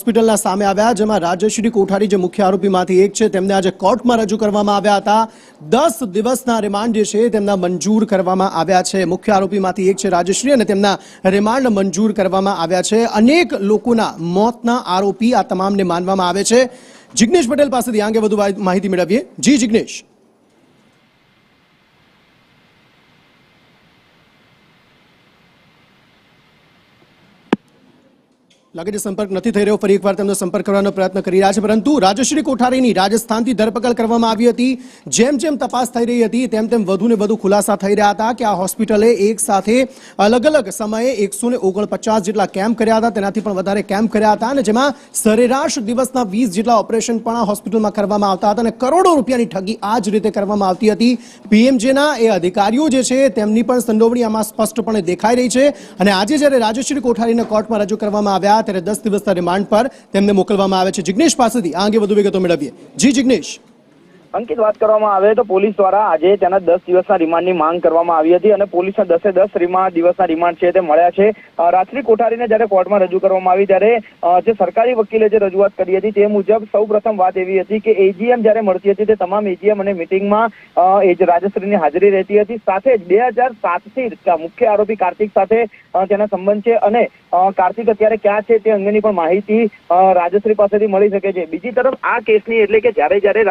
હોસ્પિટલના સામે આવ્યા, જેમાં રાજશ્રી કોઠારી જે મુખ્ય આરોપીમાંથી એક છે તેમને આજે કોર્ટમાં રજૂ કરવામાં આવ્યા હતા। 10 દિવસના રિમાન્ડ જે છે તેમના મંજૂર કરવામાં આવ્યા છે। મુખ્ય આરોપીમાંથી એક છે રાજશ્રી અને તેમના રિમાન્ડ મંજૂર કરવામાં આવ્યા છે। અનેક લોકોના મોતના આરોપી આ તમામને માનવામાં આવે છે। જિગ્નેશ પટેલ પાસેથી આ અંગે વધુ માહિતી મેળવીએ। જી જિગ્નેશ, લાગે છે સંપર્ક નથી થઈ રહ્યો। ફરી એકવાર તેમનો સંપર્ક કરવાનો પ્રયત્ન કરી રહ્યા છે, પરંતુ રાજશ્રી કોઠારીની રાજસ્થાનથી ધરપકડ કરવામાં આવી હતી। જેમ જેમ તપાસ થઈ રહી હતી તેમ તેમ વધુ ને વધુ ખુલાસા થઈ રહ્યા હતા કે આ હોસ્પિટલે એક સાથે અલગ અલગ સમયે 149 જેટલા કેમ્પ કર્યા હતા, તેનાથી પણ વધારે કેમ્પ કર્યા હતા, અને જેમાં સરેરાશ દિવસના 20 જેટલા ઓપરેશન પણ આ હોસ્પિટલમાં કરવામાં આવતા હતા અને કરોડો રૂપિયાની ઠગી આ જ રીતે કરવામાં આવતી હતી। પીએમજેના એ અધિકારીઓ જે છે તેમની પણ સંડોવણી આમાં સ્પષ્ટપણે દેખાઈ રહી છે। અને આજે જ્યારે રાજશ્રી કોઠારીને કોર્ટમાં રજૂ કરવામાં આવ્યા ત્યારે 10 દિવસના રિમાન્ડ પર તેમને મોકલવામાં આવે છે। જિગ્નેશ પાસેથી આ અંગે વધુ વિગતો મેળવીએ। જી જિગ્નેશ, અંકિત, વાત કરવામાં આવે તો પોલીસ દ્વારા આજે તેના 10 દિવસના રિમાન્ડની માંગ કરવામાં આવી હતી અને પોલીસના 10 દિવસના રિમાન્ડ છે તે મળ્યા છે। રાજશ્રી કોઠારીને જ્યારે કોર્ટમાં રજૂ કરવામાં આવી ત્યારે જે સરકારી વકીલે જે રજૂઆત કરી હતી તે મુજબ સૌપ્રથમ વાત એવી હતી કે એજીએમ જ્યારે મળતી હતી તે તમામ એજીએમ અને મિટિંગમાં રાજશ્રીની હાજરી રહેતી હતી। સાથે જ 2007 થી મુખ્ય આરોપી કાર્તિક સાથે તેના સંબંધ છે અને કાર્તિક અત્યારે ક્યાં છે તે અંગેની પણ માહિતી રાજશ્રી પાસેથી મળી શકે છે। બીજી તરફ આ કેસની એટલે કે જ્યારે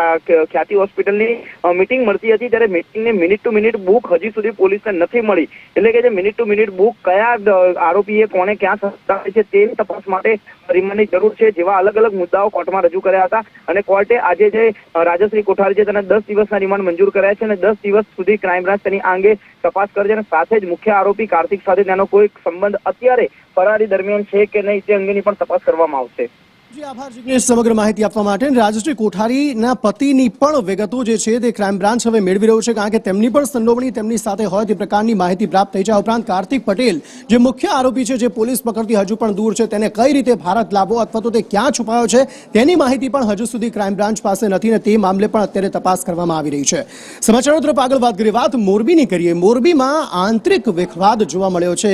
ખ્યાતિ હોસ્પિટલની મીટિંગ મળતી હતી ત્યારે મીટિંગની મિનિટ ટુ મિનિટ બુક હજી સુધી પોલીસને નથી મળી। એટલે કે જે મિનિટ ટુ મિનિટ બુક કયા આરોપીએ કોને ક્યાં સંસ્થાવી છે તેની તપાસ માટે રિમાન્ડની જરૂર છે, જેવા અલગ અલગ મુદ્દાઓ કોર્ટમાં રજૂ કર્યા હતા અને કોર્ટે આજે જે રાજશ્રી કોઠારી છે તેને 10 દિવસના રિમાન્ડ મંજૂર કર્યા છે અને 10 દિવસ સુધી ક્રાઇમ બ્રાન્ચ તેની આ અંગે તપાસ કરશે અને સાથે જ મુખ્ય આરોપી કાર્તિક સાથે તેનો કોઈ સંબંધ અત્યારે ફરારી દરમિયાન છે કે નહીં તે અંગેની પણ તપાસ કરવામાં આવશે। જી આભાર જિગ્નેશ સમગ્ર માહિતી આપવા માટે। રાજશ્રી કોઠારીના પતિની પણ વિગતો જે છે તે ક્રાઇમ બ્રાન્ચ હવે મેળવી રહ્યો છે, કારણ કે તેમની પણ સંડોવણી તેમની સાથે હોય તે પ્રકારની માહિતી પ્રાપ્ત થઈ છે। ઉપરાંત કાર્તિક પટેલ જે મુખ્ય આરોપી છે, જે પોલીસ પકડતી હજુ પણ દૂર છે, તેને કઈ રીતે ભારત લાવવો અથવા તો તે ક્યાં છુપાયો છે તેની માહિતી પણ હજુ સુધી ક્રાઇમ બ્રાન્ચ પાસે નથી અને તે મામલે પણ અત્યારે તપાસ કરવામાં આવી રહી છે। સમાચારો તરફ આગળ વાત કરીએ, વાત મોરબીની કરીએ। મોરબીમાં આંતરિક વિખવાદ જોવા મળ્યો છે।